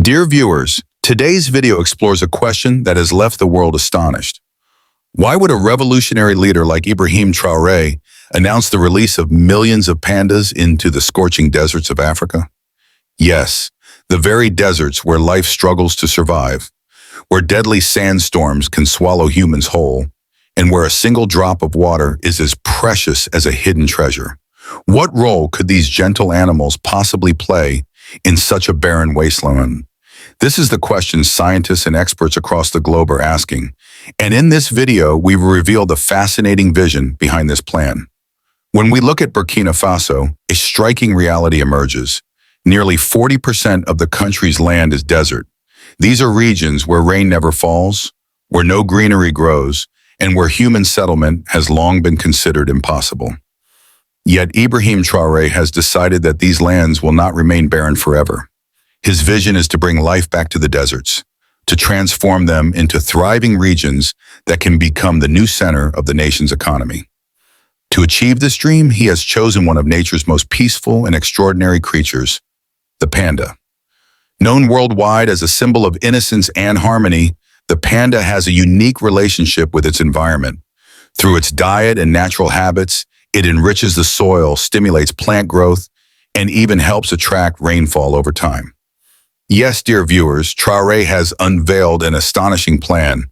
Dear viewers, today's video explores a question that has left the world astonished. Why would a revolutionary leader like Ibrahim Traoré announce the release of millions of pandas into the scorching deserts of Africa? Yes, the very deserts where life struggles to survive, where deadly sandstorms can swallow humans whole, and where a single drop of water is as precious as a hidden treasure. What role could these gentle animals possibly play in such a barren wasteland? This is the question scientists and experts across the globe are asking, and in this video we reveal the fascinating vision behind this plan. When we look at Burkina Faso, a striking reality emerges. Nearly 40% of the country's land is desert. These are regions where rain never falls, where no greenery grows, and where human settlement has long been considered impossible. Yet Ibrahim Traoré has decided that these lands will not remain barren forever. His vision is to bring life back to the deserts, to transform them into thriving regions that can become the new center of the nation's economy. To achieve this dream, he has chosen one of nature's most peaceful and extraordinary creatures, the panda. Known worldwide as a symbol of innocence and harmony, the panda has a unique relationship with its environment. Through its diet and natural habits, it enriches the soil, stimulates plant growth, and even helps attract rainfall over time. Yes, dear viewers, Traoré has unveiled an astonishing plan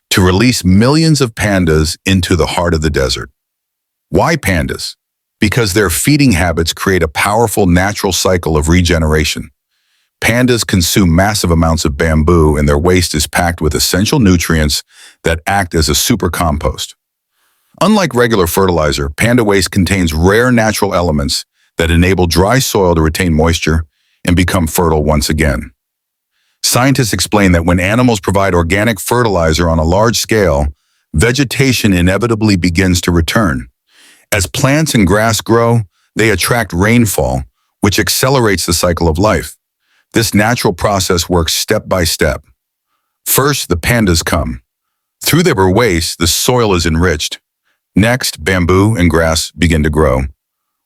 to release millions of pandas into the heart of the desert. Why pandas? Because their feeding habits create a powerful natural cycle of regeneration. Pandas consume massive amounts of bamboo, and their waste is packed with essential nutrients that act as a super compost. Unlike regular fertilizer, panda waste contains rare natural elements that enable dry soil to retain moisture and become fertile once again. Scientists explain that when animals provide organic fertilizer on a large scale, vegetation inevitably begins to return. As plants and grass grow, they attract rainfall, which accelerates the cycle of life. This natural process works step by step. First, the pandas come. Through their waste, the soil is enriched. Next, bamboo and grass begin to grow.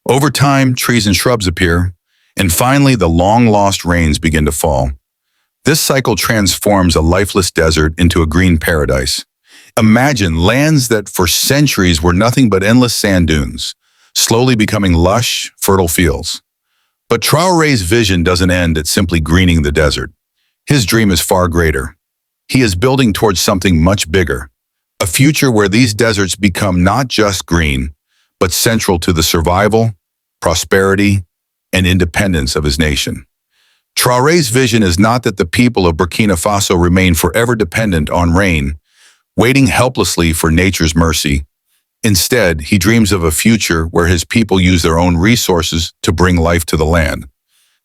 Over time, trees and shrubs appear, and finally, the long-lost rains begin to fall. This cycle transforms a lifeless desert into a green paradise. Imagine lands that for centuries were nothing but endless sand dunes, slowly becoming lush, fertile fields. But Traoré's vision doesn't end at simply greening the desert. His dream is far greater. He is building towards something much bigger, a future where these deserts become not just green, but central to the survival, prosperity, and independence of his nation. Traoré's vision is not that the people of Burkina Faso remain forever dependent on rain, waiting helplessly for nature's mercy. Instead, he dreams of a future where his people use their own resources to bring life to the land.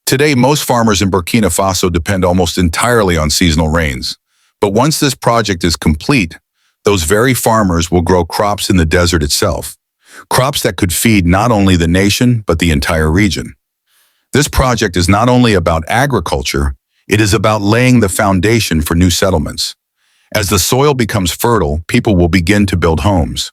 Today, most farmers in Burkina Faso depend almost entirely on seasonal rains. But once this project is complete, those very farmers will grow crops in the desert itself, crops that could feed not only the nation, but the entire region. This project is not only about agriculture, it is about laying the foundation for new settlements. As the soil becomes fertile, people will begin to build homes.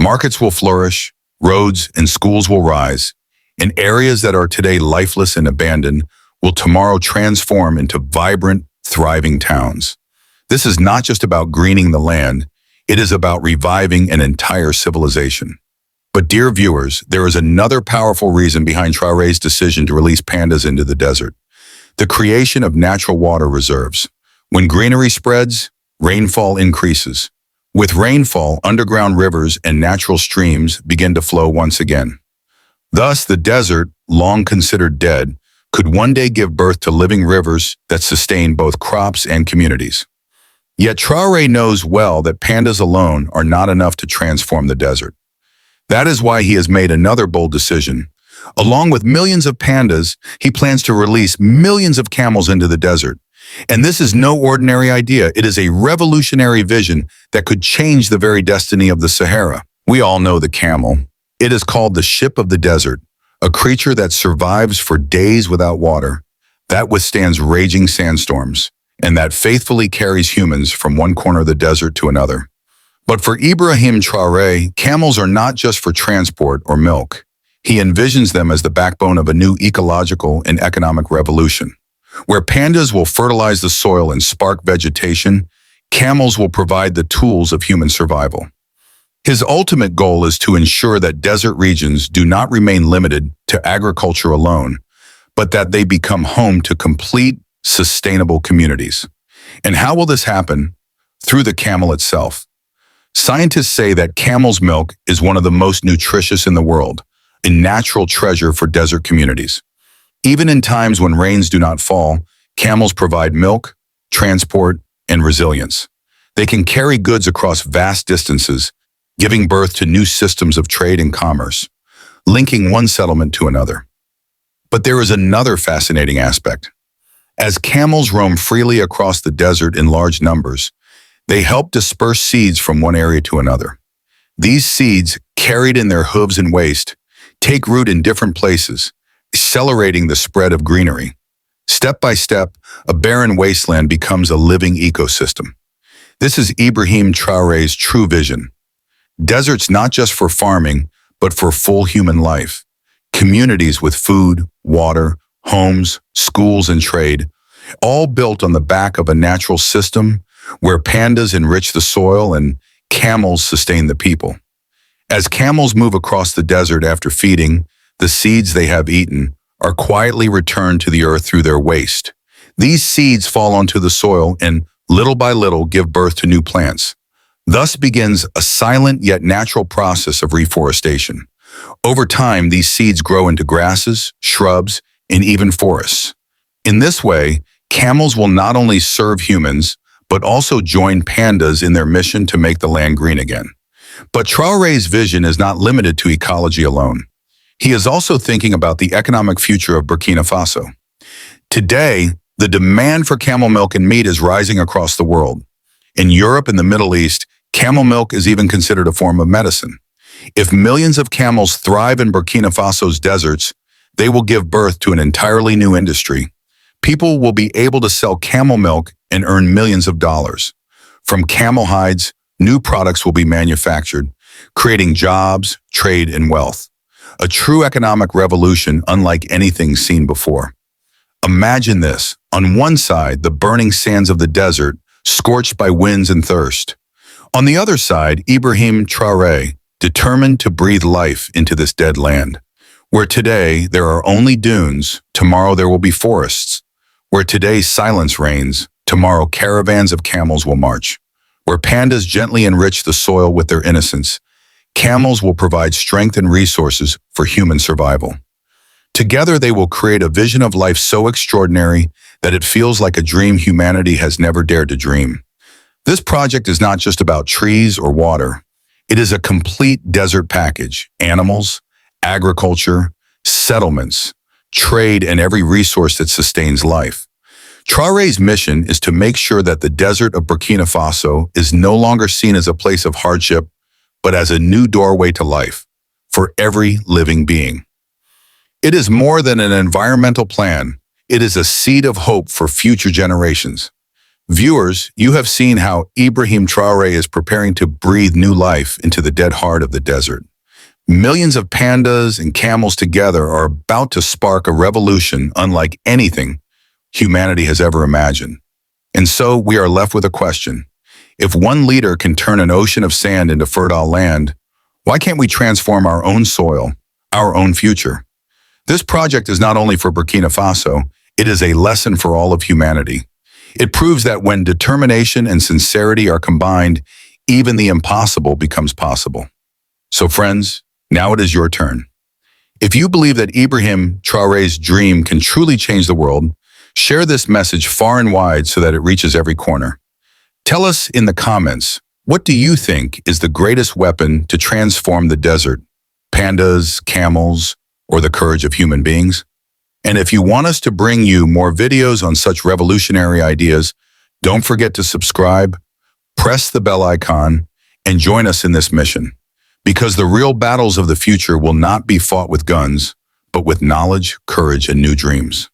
Markets will flourish, roads and schools will rise, and areas that are today lifeless and abandoned will tomorrow transform into vibrant, thriving towns. This is not just about greening the land, it is about reviving an entire civilization. But dear viewers, there is another powerful reason behind Traoré's decision to release pandas into the desert: the creation of natural water reserves. When greenery spreads, rainfall increases. With rainfall, underground rivers and natural streams begin to flow once again. Thus, the desert, long considered dead, could one day give birth to living rivers that sustain both crops and communities. Yet Traoré knows well that pandas alone are not enough to transform the desert. That is why he has made another bold decision. Along with millions of pandas, he plans to release millions of camels into the desert. And this is no ordinary idea. It is a revolutionary vision that could change the very destiny of the Sahara. We all know the camel. It is called the ship of the desert, a creature that survives for days without water, that withstands raging sandstorms, and that faithfully carries humans from one corner of the desert to another. But for Ibrahim Traoré, camels are not just for transport or milk. He envisions them as the backbone of a new ecological and economic revolution. Where pandas will fertilize the soil and spark vegetation, camels will provide the tools of human survival. His ultimate goal is to ensure that desert regions do not remain limited to agriculture alone, but that they become home to complete, sustainable communities. And how will this happen? Through the camel itself. Scientists say that camel's milk is one of the most nutritious in the world, a natural treasure for desert communities. Even in times when rains do not fall, camels provide milk, transport, and resilience. They can carry goods across vast distances, giving birth to new systems of trade and commerce, linking one settlement to another. But there is another fascinating aspect. As camels roam freely across the desert in large numbers, they help disperse seeds from one area to another. These seeds, carried in their hooves and waist, take root in different places, accelerating the spread of greenery. Step by step, a barren wasteland becomes a living ecosystem. This is Ibrahim Traoré's true vision. Deserts not just for farming, but for full human life. Communities with food, water, homes, schools, and trade, all built on the back of a natural system where pandas enrich the soil and camels sustain the people. As camels move across the desert after feeding, the seeds they have eaten are quietly returned to the earth through their waste. These seeds fall onto the soil and, little by little, give birth to new plants. Thus begins a silent yet natural process of reforestation. Over time, these seeds grow into grasses, shrubs, and even forests. In this way, camels will not only serve humans, but also join pandas in their mission to make the land green again. But Traoré's vision is not limited to ecology alone. He is also thinking about the economic future of Burkina Faso. Today, the demand for camel milk and meat is rising across the world. In Europe and the Middle East, camel milk is even considered a form of medicine. If millions of camels thrive in Burkina Faso's deserts, they will give birth to an entirely new industry. People will be able to sell camel milk and earn millions of dollars. From camel hides, new products will be manufactured, creating jobs, trade, and wealth. A true economic revolution unlike anything seen before. Imagine this. On one side, the burning sands of the desert, scorched by winds and thirst. On the other side, Ibrahim Traoré, determined to breathe life into this dead land. Where today there are only dunes, tomorrow there will be forests. Where today silence reigns, tomorrow caravans of camels will march. Where pandas gently enrich the soil with their innocence, camels will provide strength and resources for human survival. Together they will create a vision of life so extraordinary that it feels like a dream humanity has never dared to dream. This project is not just about trees or water. It is a complete desert package: animals, agriculture, settlements, trade, and every resource that sustains life. Traoré's mission is to make sure that the desert of Burkina Faso is no longer seen as a place of hardship, but as a new doorway to life for every living being. It is more than an environmental plan. It is a seed of hope for future generations. Viewers, you have seen how Ibrahim Traoré is preparing to breathe new life into the dead heart of the desert. Millions of pandas and camels together are about to spark a revolution unlike anything humanity has ever imagined. And so we are left with a question. If one leader can turn an ocean of sand into fertile land, why can't we transform our own soil, our own future? This project is not only for Burkina Faso, it is a lesson for all of humanity. It proves that when determination and sincerity are combined, even the impossible becomes possible. So friends, now it is your turn. If you believe that Ibrahim Traoré's dream can truly change the world, share this message far and wide so that it reaches every corner. Tell us in the comments, what do you think is the greatest weapon to transform the desert? Pandas, camels, or the courage of human beings? And if you want us to bring you more videos on such revolutionary ideas, don't forget to subscribe, press the bell icon, and join us in this mission. Because the real battles of the future will not be fought with guns, but with knowledge, courage, and new dreams.